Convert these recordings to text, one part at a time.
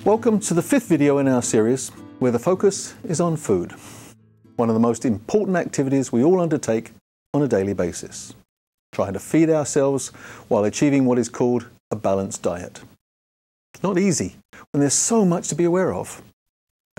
Welcome to the 5th video in our series where the focus is on food, one of the most important activities we all undertake on a daily basis, trying to feed ourselves while achieving what is called a balanced diet. It's not easy when there's so much to be aware of.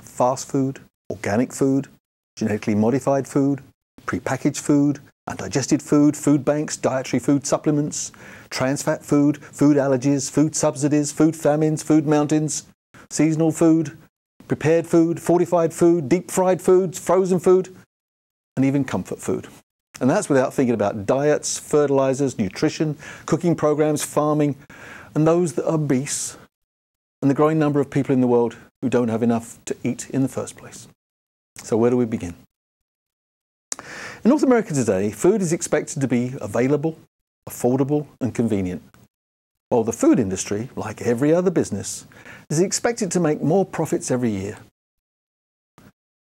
Fast food, organic food, genetically modified food, prepackaged food, undigested food, food banks, dietary food supplements, trans fat food, food allergies, food subsidies, food famines, food mountains, seasonal food, prepared food, fortified food, deep fried foods, frozen food, and even comfort food. And that's without thinking about diets, fertilizers, nutrition, cooking programs, farming, and those that are obese, and the growing number of people in the world who don't have enough to eat in the first place. So where do we begin? In North America today, food is expected to be available, affordable, and convenient, while the food industry, like every other business, is expected to make more profits every year.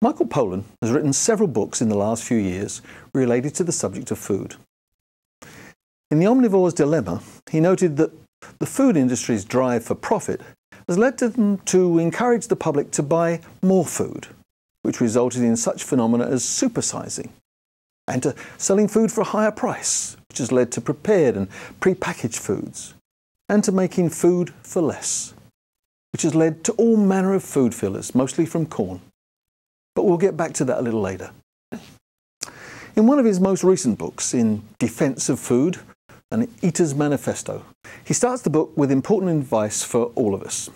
Michael Pollan has written several books in the last few years related to the subject of food. In The Omnivore's Dilemma, he noted that the food industry's drive for profit has led them to encourage the public to buy more food, which resulted in such phenomena as supersizing, and to selling food for a higher price, which has led to prepared and prepackaged foods, and to making food for less, which has led to all manner of food fillers, mostly from corn. But we'll get back to that a little later. In one of his most recent books, In Defense of Food, An Eater's Manifesto, he starts the book with important advice for all of us.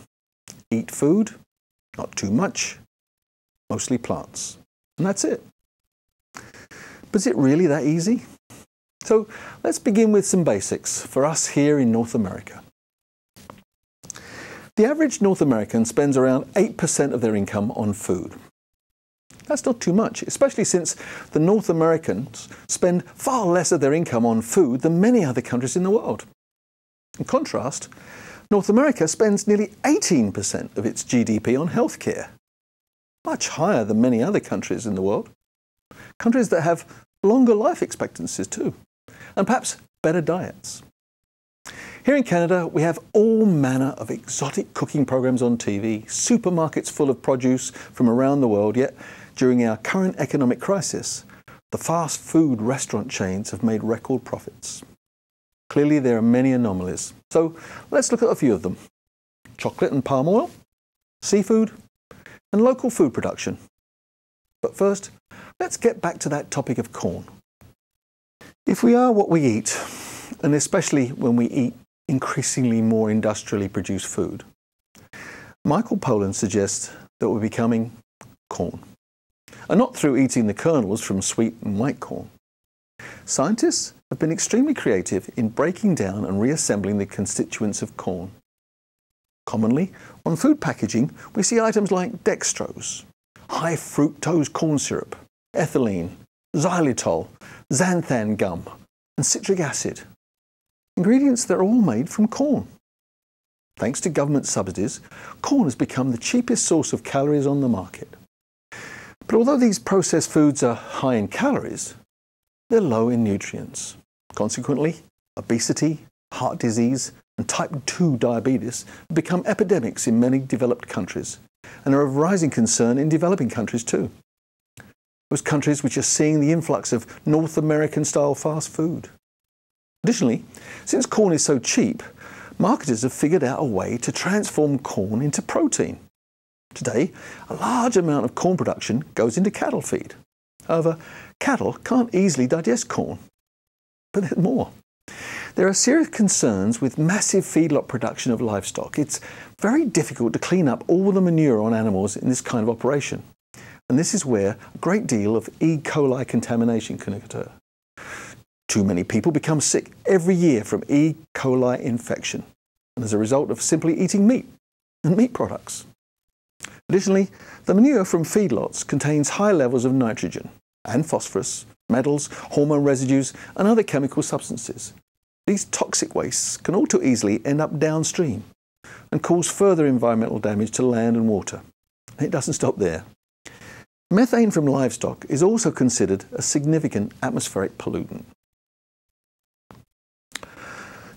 Eat food, not too much, mostly plants. And that's it. But is it really that easy? So let's begin with some basics for us here in North America. The average North American spends around 8% of their income on food. That's not too much, especially since the North Americans spend far less of their income on food than many other countries in the world. In contrast, North America spends nearly 18% of its GDP on healthcare, much higher than many other countries in the world. Countries that have longer life expectancies too, and perhaps better diets. Here in Canada, we have all manner of exotic cooking programs on TV, supermarkets full of produce from around the world, yet during our current economic crisis, the fast food restaurant chains have made record profits. Clearly, there are many anomalies. So let's look at a few of them. Chocolate and palm oil, seafood, and local food production. But first, let's get back to that topic of corn. If we are what we eat, and especially when we eat increasingly more industrially produced food, Michael Pollan suggests that we're becoming corn. And not through eating the kernels from sweet and white corn. Scientists have been extremely creative in breaking down and reassembling the constituents of corn. Commonly, on food packaging, we see items like dextrose, high fructose corn syrup, ethylene, xylitol, xanthan gum, and citric acid. Ingredients that are all made from corn. Thanks to government subsidies, corn has become the cheapest source of calories on the market. But although these processed foods are high in calories, they're low in nutrients. Consequently, obesity, heart disease, and type 2 diabetes have become epidemics in many developed countries, and are of rising concern in developing countries too. Those countries which are seeing the influx of North American-style fast food. Additionally, since corn is so cheap, marketers have figured out a way to transform corn into protein. Today, a large amount of corn production goes into cattle feed. However, cattle can't easily digest corn. But there's more. There are serious concerns with massive feedlot production of livestock. It's very difficult to clean up all the manure on animals in this kind of operation. And this is where a great deal of E. coli contamination can occur. Too many people become sick every year from E. coli infection, and as a result of simply eating meat and meat products. Additionally, the manure from feedlots contains high levels of nitrogen and phosphorus, metals, hormone residues, and other chemical substances. These toxic wastes can all too easily end up downstream and cause further environmental damage to land and water. And it doesn't stop there. Methane from livestock is also considered a significant atmospheric pollutant.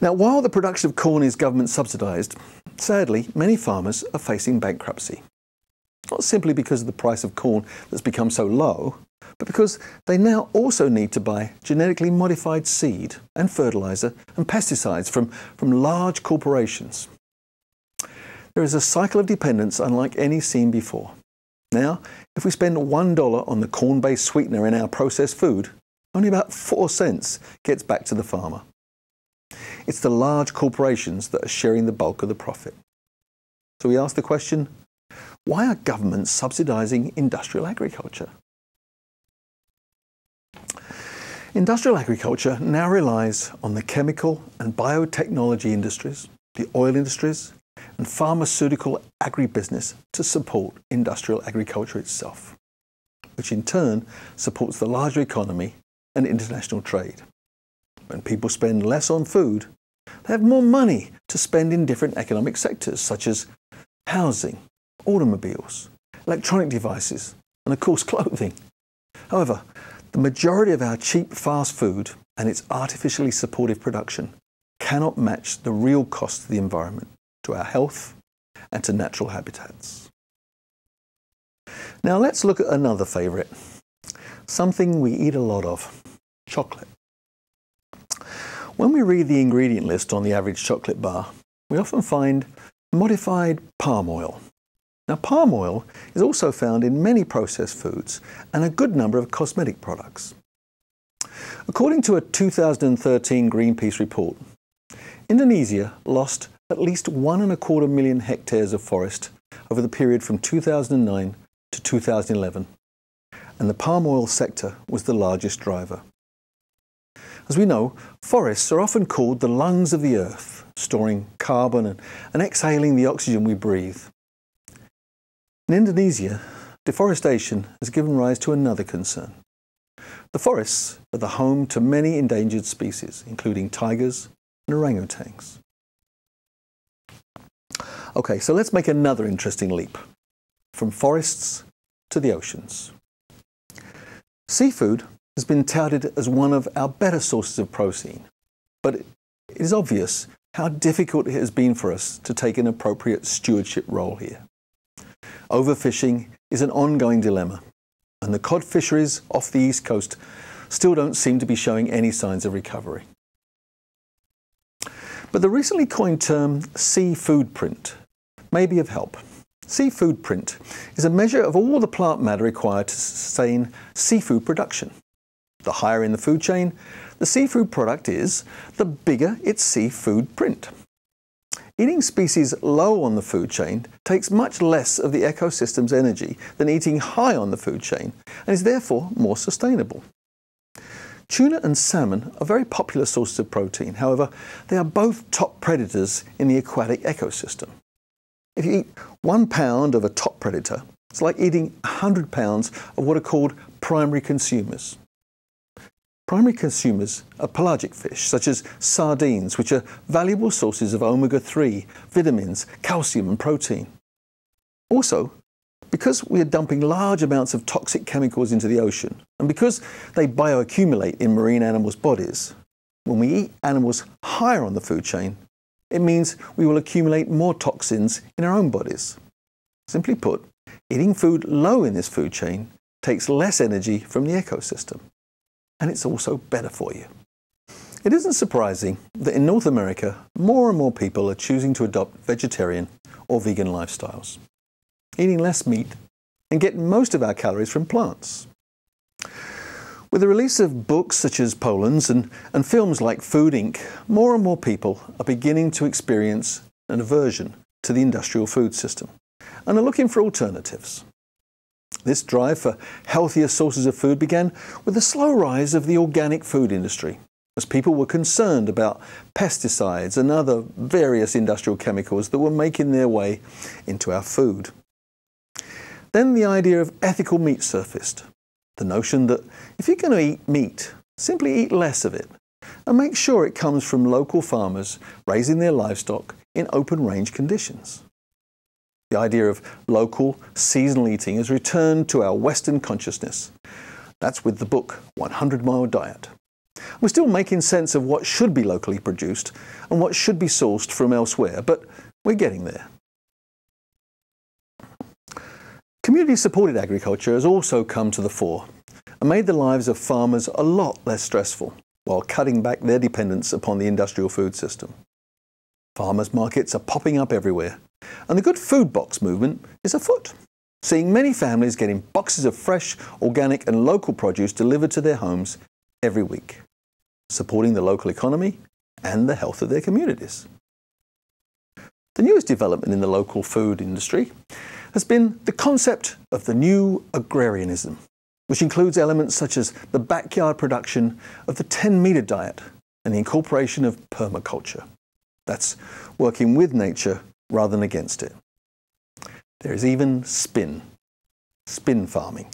Now, while the production of corn is government subsidised, Sadly, many farmers are facing bankruptcy. Not simply because of the price of corn that's become so low, but because they now also need to buy genetically modified seed and fertilizer and pesticides from large corporations. There is a cycle of dependence unlike any seen before. Now, if we spend $1 on the corn-based sweetener in our processed food, only about 4 cents gets back to the farmer. It's the large corporations that are sharing the bulk of the profit. So we ask the question, why are governments subsidizing industrial agriculture? Industrial agriculture now relies on the chemical and biotechnology industries, the oil industries, and pharmaceutical agribusiness to support industrial agriculture itself, which in turn supports the larger economy and international trade. When people spend less on food, they have more money to spend in different economic sectors such as housing, automobiles, electronic devices, and of course clothing. However, the majority of our cheap fast food and its artificially supportive production cannot match the real cost to the environment, to our health, and to natural habitats. Now let's look at another favourite, something we eat a lot of, chocolate. When we read the ingredient list on the average chocolate bar, we often find modified palm oil. Now, palm oil is also found in many processed foods and a good number of cosmetic products. According to a 2013 Greenpeace report, Indonesia lost at least 1.25 million hectares of forest over the period from 2009 to 2011, and the palm oil sector was the largest driver. As we know, forests are often called the lungs of the earth, storing carbon and exhaling the oxygen we breathe. In Indonesia, deforestation has given rise to another concern. The forests are the home to many endangered species, including tigers and orangutans. Okay, so let's make another interesting leap, from forests to the oceans. Seafood has been touted as one of our better sources of protein, but it is obvious how difficult it has been for us to take an appropriate stewardship role here. Overfishing is an ongoing dilemma, and the cod fisheries off the east coast still don't seem to be showing any signs of recovery. But the recently coined term seafood print may be of help. Seafood print is a measure of all the plant matter required to sustain seafood production. The higher in the food chain the seafood product is, the bigger its seafood print. Eating species low on the food chain takes much less of the ecosystem's energy than eating high on the food chain, and is therefore more sustainable. Tuna and salmon are very popular sources of protein. However, they are both top predators in the aquatic ecosystem. If you eat 1 pound of a top predator, it's like eating 100 pounds of what are called primary consumers. Primary consumers are pelagic fish, such as sardines, which are valuable sources of omega-3, vitamins, calcium and protein. Also, because we are dumping large amounts of toxic chemicals into the ocean, and because they bioaccumulate in marine animals' bodies, when we eat animals higher on the food chain, it means we will accumulate more toxins in our own bodies. Simply put, eating food low in this food chain takes less energy from the ecosystem, and it's also better for you. It isn't surprising that in North America, more and more people are choosing to adopt vegetarian or vegan lifestyles, eating less meat and getting most of our calories from plants. With the release of books such as Poland's and films like Food Inc., more and more people are beginning to experience an aversion to the industrial food system and are looking for alternatives. This drive for healthier sources of food began with the slow rise of the organic food industry, as people were concerned about pesticides and other various industrial chemicals that were making their way into our food. Then the idea of ethical meat surfaced, the notion that if you're going to eat meat, simply eat less of it, and make sure it comes from local farmers raising their livestock in open-range conditions. The idea of local, seasonal eating has returned to our Western consciousness. That's with the book 100 Mile Diet. We're still making sense of what should be locally produced and what should be sourced from elsewhere, but We're getting there. Community-supported agriculture has also come to the fore and made the lives of farmers a lot less stressful while cutting back their dependence upon the industrial food system. Farmers' markets are popping up everywhere, and the good food box movement is afoot, seeing many families getting boxes of fresh, organic and local produce delivered to their homes every week, supporting the local economy and the health of their communities. The newest development in the local food industry has been the concept of the new agrarianism, which includes elements such as the backyard production of the 10-metre diet and the incorporation of permaculture. That's working with nature rather than against it. There is even spin farming,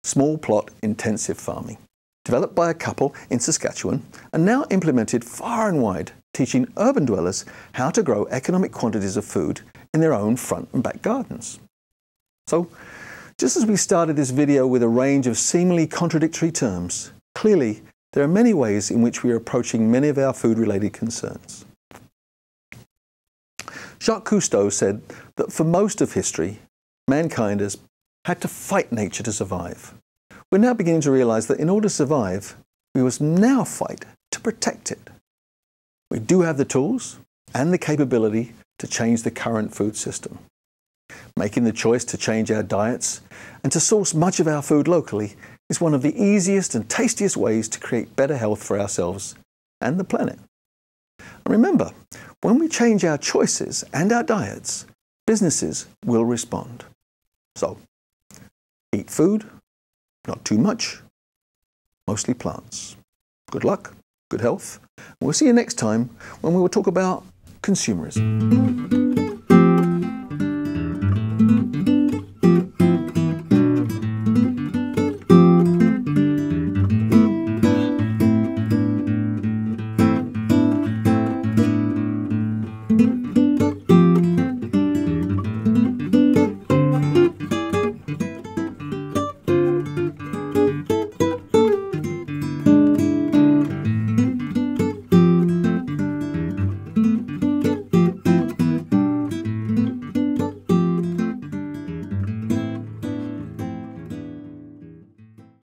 small plot intensive farming, developed by a couple in Saskatchewan and now implemented far and wide, teaching urban dwellers how to grow economic quantities of food in their own front and back gardens. So, just as we started this video with a range of seemingly contradictory terms, clearly there are many ways in which we are approaching many of our food-related concerns. Jacques Cousteau said that for most of history, mankind has had to fight nature to survive. We're now beginning to realize that in order to survive, we must now fight to protect it. We do have the tools and the capability to change the current food system. Making the choice to change our diets and to source much of our food locally is one of the easiest and tastiest ways to create better health for ourselves and the planet. And remember, when we change our choices and our diets, businesses will respond. So, eat food, not too much, mostly plants. Good luck, good health. We'll see you next time when we will talk about consumerism.